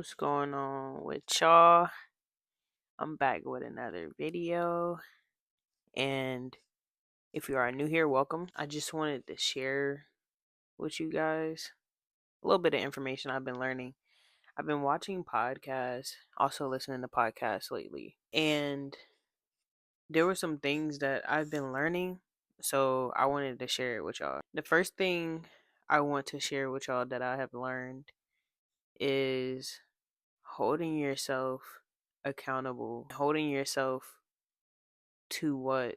What's going on with y'all? I'm back with another video. And if you are new here, welcome. I just wanted to share with you guys a little bit of information I've been learning. I've been watching podcasts, also listening to podcasts lately. And there were some things that I've been learning. So I wanted to share it with y'all. The first thing I want to share with y'all that I have learned is holding yourself accountable, holding yourself to what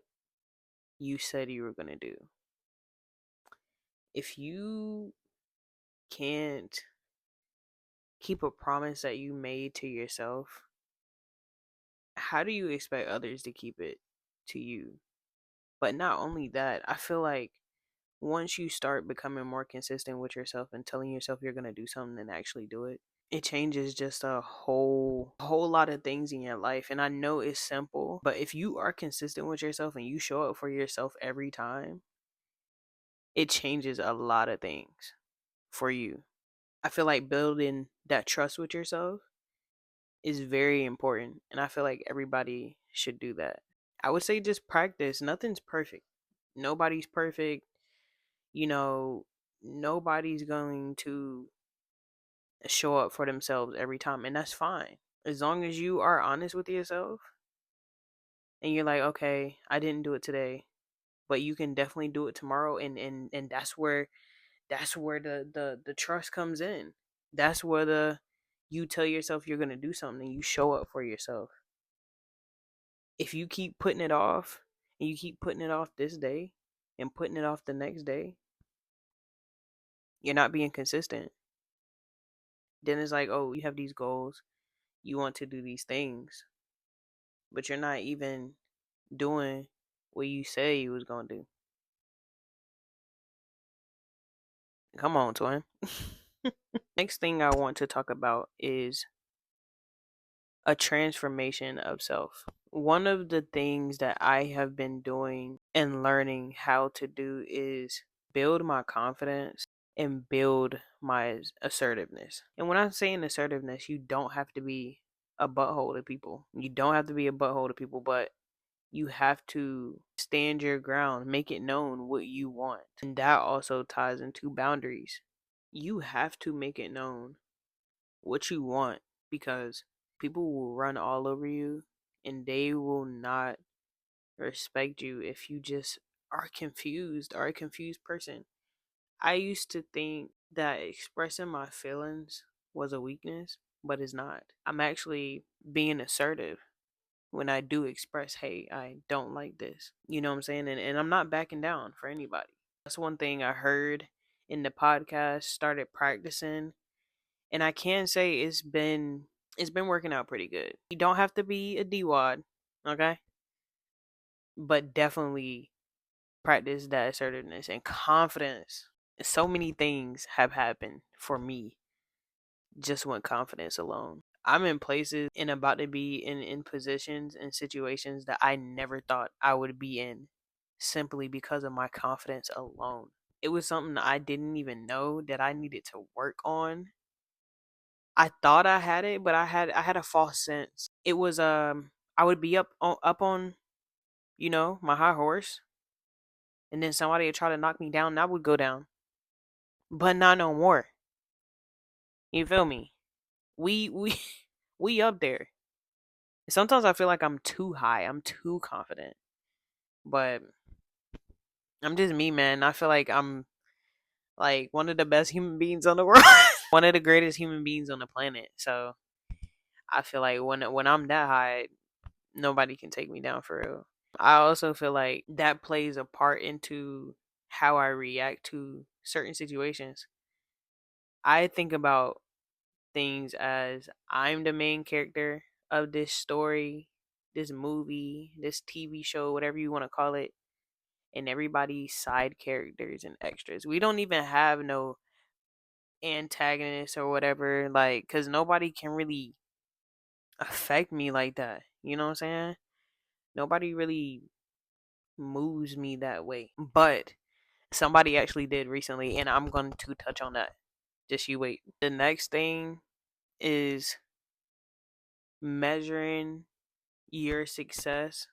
you said you were going to do. If you can't keep a promise that you made to yourself, how do you expect others to keep it to you? But not only that, I feel like once you start becoming more consistent with yourself and telling yourself you're going to do something and actually do it, it changes just a whole lot of things in your life. And I know it's simple, but if you are consistent with yourself and you show up for yourself every time, it changes a lot of things for you. I feel like building that trust with yourself is very important, and I feel like everybody should do that. I would say just practice. Nothing's perfect. Nobody's perfect. You know, nobody's going to show up for themselves every time, and that's fine. As long as you are honest with yourself and you're like, okay, I didn't do it today, but you can definitely do it tomorrow, and that's where the trust comes in. That's where the you tell yourself you're gonna do something and you show up for yourself. If you keep putting it off and you keep putting it off this day and putting it off the next day, you're not being consistent. Then it's like, oh, you have these goals, you want to do these things, but you're not even doing what you say you was gonna do. Come on, twin. Next thing I want to talk about is a transformation of self. One of the things that I have been doing and learning how to do is build my confidence and build my assertiveness. And when I'm saying assertiveness, you don't have to be a butthole to people. You don't have to be a butthole to people, but you have to stand your ground, make it known what you want. And that also ties into boundaries. You have to make it known what you want, because people will run all over you and they will not respect you if you just are confused or a confused person. I used to think that expressing my feelings was a weakness, but it's not. I'm actually being assertive when I do express, hey, I don't like this. You know what I'm saying? And I'm not backing down for anybody. That's one thing I heard in the podcast, started practicing, and I can say it's been working out pretty good. You don't have to be a D-wad, okay? But definitely practice that assertiveness and confidence. So many things have happened for me just with confidence alone. I'm in places and about to be in positions and situations that I never thought I would be in simply because of my confidence alone. It was something I didn't even know that I needed to work on. I thought I had it, but I had a false sense. It was I would be up on my high horse, and then somebody would try to knock me down, and I would go down, but not no more. You feel me? We we up there. Sometimes I feel like I'm too high. I'm too confident, but I'm just me, man. I feel like I'm like one of the best human beings on the world, one of the greatest human beings on the planet. So I feel like when I'm that high, nobody can take me down for real. I also feel like that plays a part into how I react to certain situations. I think about things as I'm the main character of this story, this movie, this TV show, whatever you want to call it, and everybody's side characters and extras. We don't even have no antagonists or whatever, like, because nobody can really affect me like that. You know what I'm saying? Nobody really moves me that way. But somebody actually did recently, and I'm going to touch on that. Just you wait. The next thing is measuring your success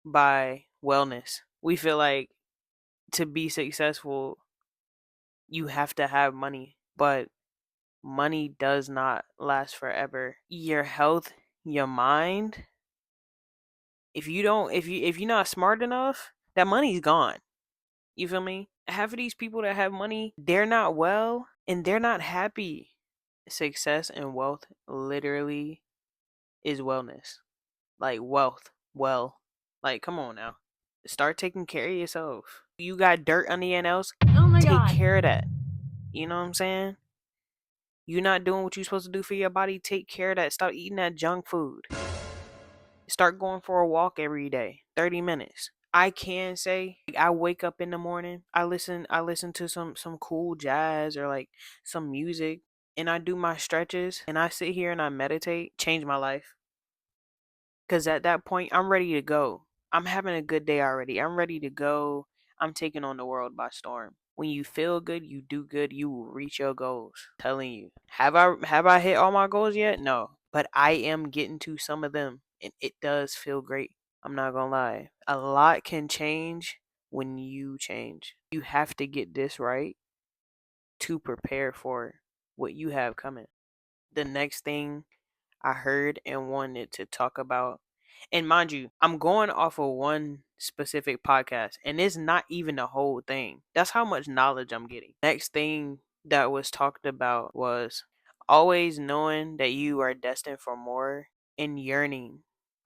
by wellness. We feel like to be successful, you have to have money, but money does not last forever. Your health, your mind, if you're not smart enough, that money's gone. You feel me? Half of these people that have money, they're not well and they're not happy. Success and wealth literally is wellness. Like wealth, well, like come on now. Start taking care of yourself. You got dirt under your nails, Oh my take god. care of that. You know what I'm saying? You're not doing what you're supposed to do for your body, take care of that. Stop eating that junk food. Start going for a walk every day, 30 minutes. I can say like, I wake up in the morning, I listen to some cool jazz or like some music, and I do my stretches and I sit here and I meditate, change my life. Cuz at that point I'm ready to go. I'm having a good day already. I'm ready to go. I'm taking on the world by storm. When you feel good, you do good, you will reach your goals. Telling you. Have I hit all my goals yet? No. But I am getting to some of them and it does feel great. I'm not going to lie. A lot can change when you change. You have to get this right to prepare for what you have coming. The next thing I heard and wanted to talk about. And mind you, I'm going off of one specific podcast, and it's not even the whole thing. That's how much knowledge I'm getting. Next thing that was talked about was always knowing that you are destined for more and yearning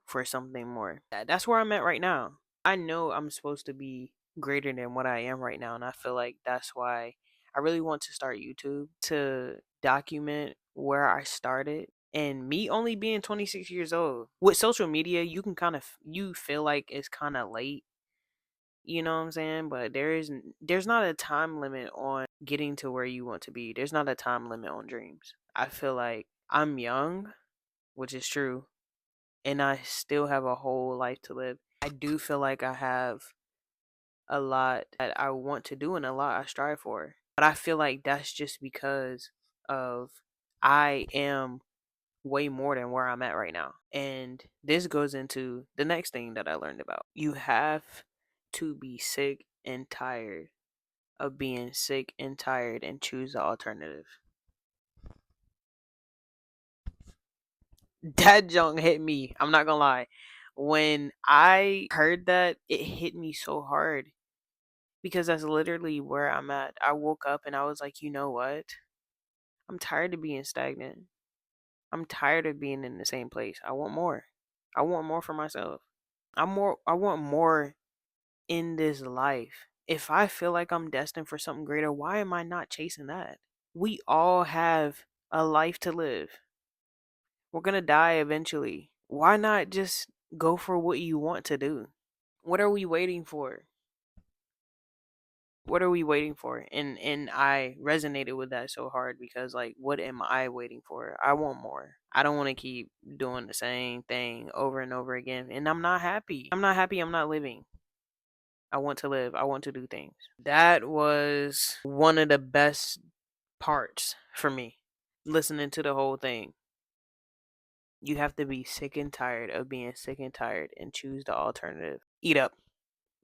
for something more. That's where I'm at right now. I know I'm supposed to be greater than what I am right now, and I feel like that's why I really want to start YouTube to document where I started and me only being 26 years old. With social media, you can kind of you feel like it's kind of late, you know what I'm saying? But there's not a time limit on getting to where you want to be. There's not a time limit on dreams. I feel like I'm young, which is true, and I still have a whole life to live. I do feel like I have a lot that I want to do and a lot I strive for. But I feel like that's just because of I am way more than where I'm at right now. And this goes into the next thing that I learned about. You have to be sick and tired of being sick and tired and choose the alternative. That junk hit me. I'm not gonna lie. When I heard that, it hit me so hard because that's literally where I'm at. I woke up and I was like, you know what? I'm tired of being stagnant. I'm tired of being in the same place. I want more. I want more for myself. I want more in this life. If I feel like I'm destined for something greater, why am I not chasing that? We all have a life to live. We're going to die eventually. Why not just go for what you want to do? What are we waiting for? What are we waiting for? And I resonated with that so hard because like what am I waiting for? I want more. I don't want to keep doing the same thing over and over again and I'm not happy. I'm not happy. I'm not living. I want to live. I want to do things. That was one of the best parts for me. Listening to the whole thing. You have to be sick and tired of being sick and tired and choose the alternative. Eat up.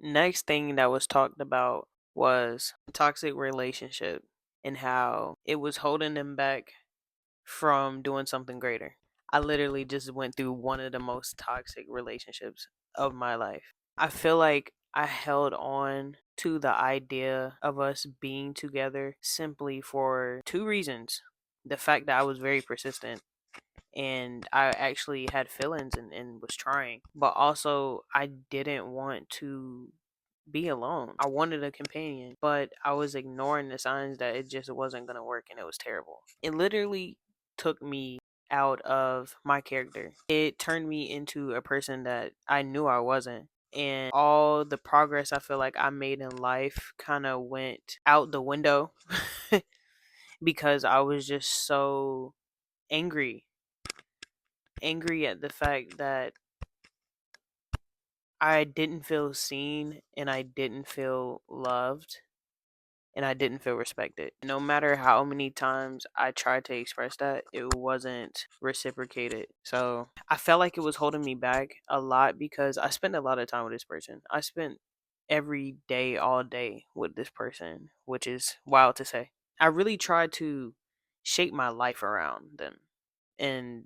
Next thing that was talked about was toxic relationship and how it was holding them back from doing something greater. I literally just went through one of the most toxic relationships of my life. I feel like I held on to the idea of us being together simply for two reasons. The fact that I was very persistent and I actually had feelings and was trying, but also I didn't want to be alone. I wanted a companion, but I was ignoring the signs that it just wasn't going to work and it was terrible. It literally took me out of my character. It turned me into a person that I knew I wasn't. And all the progress I feel like I made in life kind of went out the window because I was just so angry. Angry at the fact that I didn't feel seen and I didn't feel loved and I didn't feel respected. No matter how many times I tried to express that, it wasn't reciprocated. So I felt like it was holding me back a lot because I spent a lot of time with this person. I spent every day, all day with this person, which is wild to say. I really tried to shape my life around them. And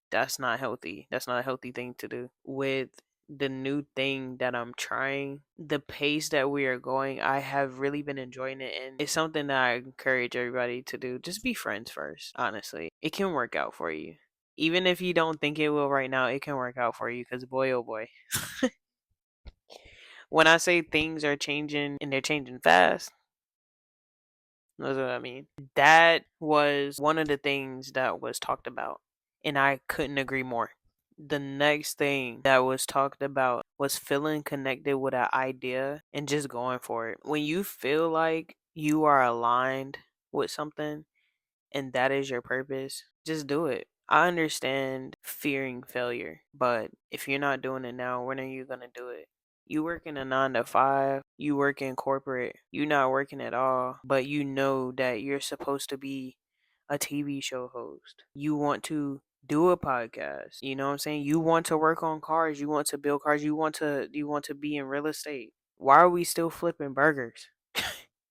that's not healthy. That's not a healthy thing to do. With the new thing that I'm trying, the pace that we are going, I have really been enjoying it, and it's something that I encourage everybody to do. Just be friends first, honestly. It can work out for you. Even if you don't think it will right now, it can work out for you because boy, oh boy. When I say things are changing and they're changing fast, that's what I mean. That was one of the things that was talked about, and I couldn't agree more. The next thing that was talked about was feeling connected with an idea and just going for it. When you feel like you are aligned with something and that is your purpose, just do it. I understand fearing failure, but if you're not doing it now, when are you going to do it? You work in a 9 to 5, you work in corporate, you're not working at all, but you know that you're supposed to be a TV show host. You want to do a podcast. You know what I'm saying? You want to work on cars, you want to build cars, you want to be in real estate. Why are we still flipping burgers?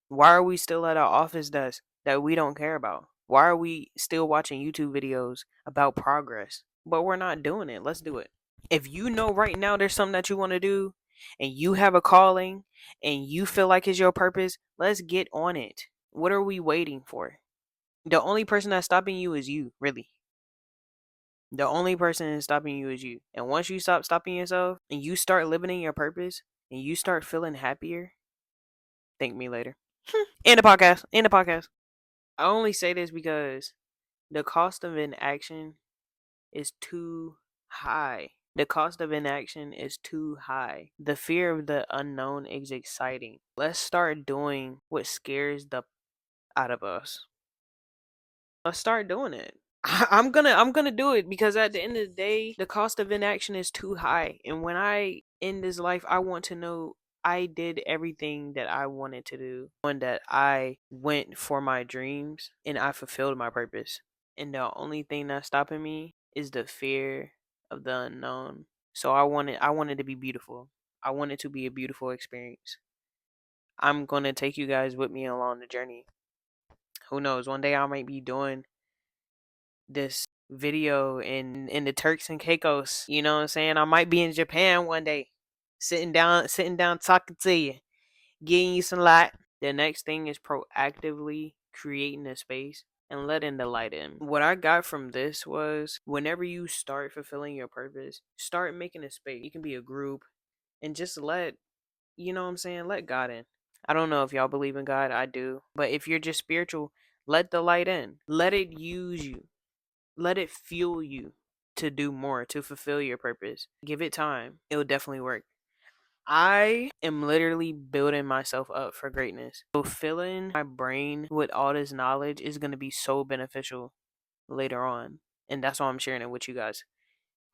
Why are we still at our office desk that we don't care about? Why are we still watching YouTube videos about progress? But we're not doing it. Let's do it. If you know right now there's something that you want to do and you have a calling and you feel like it's your purpose, let's get on it. What are we waiting for? The only person that's stopping you is you, really. The only person that's stopping you is you. And once you stop stopping yourself and you start living in your purpose and you start feeling happier, thank me later. End the podcast. End the podcast. I only say this because the cost of inaction is too high. The cost of inaction is too high. The fear of the unknown is exciting. Let's start doing what scares the out of us. Let's start doing it. I'm gonna do it because at the end of the day, the cost of inaction is too high. And when I end this life, I want to know I did everything that I wanted to do, and that I went for my dreams and I fulfilled my purpose. And the only thing that's stopping me is the fear of the unknown. So I wanted to be beautiful. I want it to be a beautiful experience. I'm gonna take you guys with me along the journey. Who knows? One day I might be doing this video in the Turks and Caicos. You know what I'm saying? I might be in Japan one day, sitting down talking to you, getting you some light. The next thing is proactively creating a space and letting the light in. What I got from this was whenever you start fulfilling your purpose, start making a space. You can be a group and just let, you know what I'm saying, let God in. I don't know if y'all believe in God, I do. But if you're just spiritual, let the light in. Let it use you. Let it fuel you to do more, to fulfill your purpose. Give it time. It'll definitely work. I am literally building myself up for greatness. So filling my brain with all this knowledge is going to be so beneficial later on. And that's why I'm sharing it with you guys.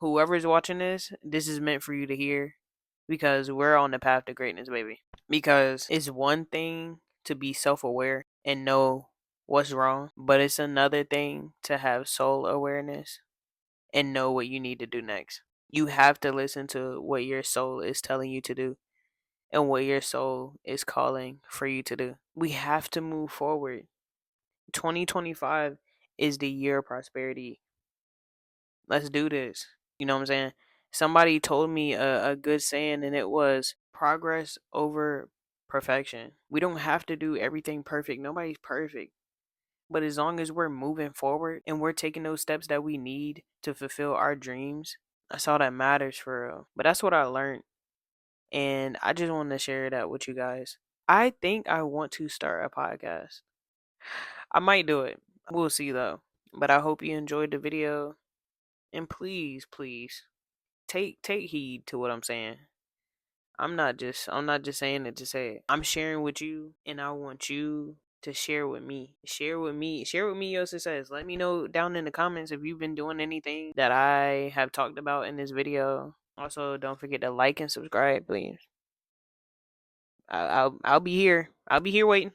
Whoever's watching this, this is meant for you to hear because we're on the path to greatness, baby. Because it's one thing to be self-aware and know what's wrong, but it's another thing to have soul awareness and know what you need to do next. You have to listen to what your soul is telling you to do and what your soul is calling for you to do. We have to move forward. 2025 is the year of prosperity. Let's do this. You know what I'm saying? Somebody told me a good saying, and it was progress over perfection. We don't have to do everything perfect. Nobody's perfect. But as long as we're moving forward and we're taking those steps that we need to fulfill our dreams, that's all that matters for real. But that's what I learned. And I just wanted to share that with you guys. I think I want to start a podcast. I might do it. We'll see though. But I hope you enjoyed the video. And please, please take heed to what I'm saying. I'm not just saying it to say it. I'm sharing with you and I want you to share with me. Share with me. Share with me your success. Let me know down in the comments if you've been doing anything that I have talked about in this video. Also, don't forget to like and subscribe, please. I'll be here. I'll be here waiting.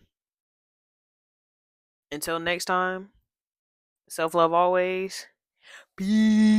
Until next time, self love always. Peace.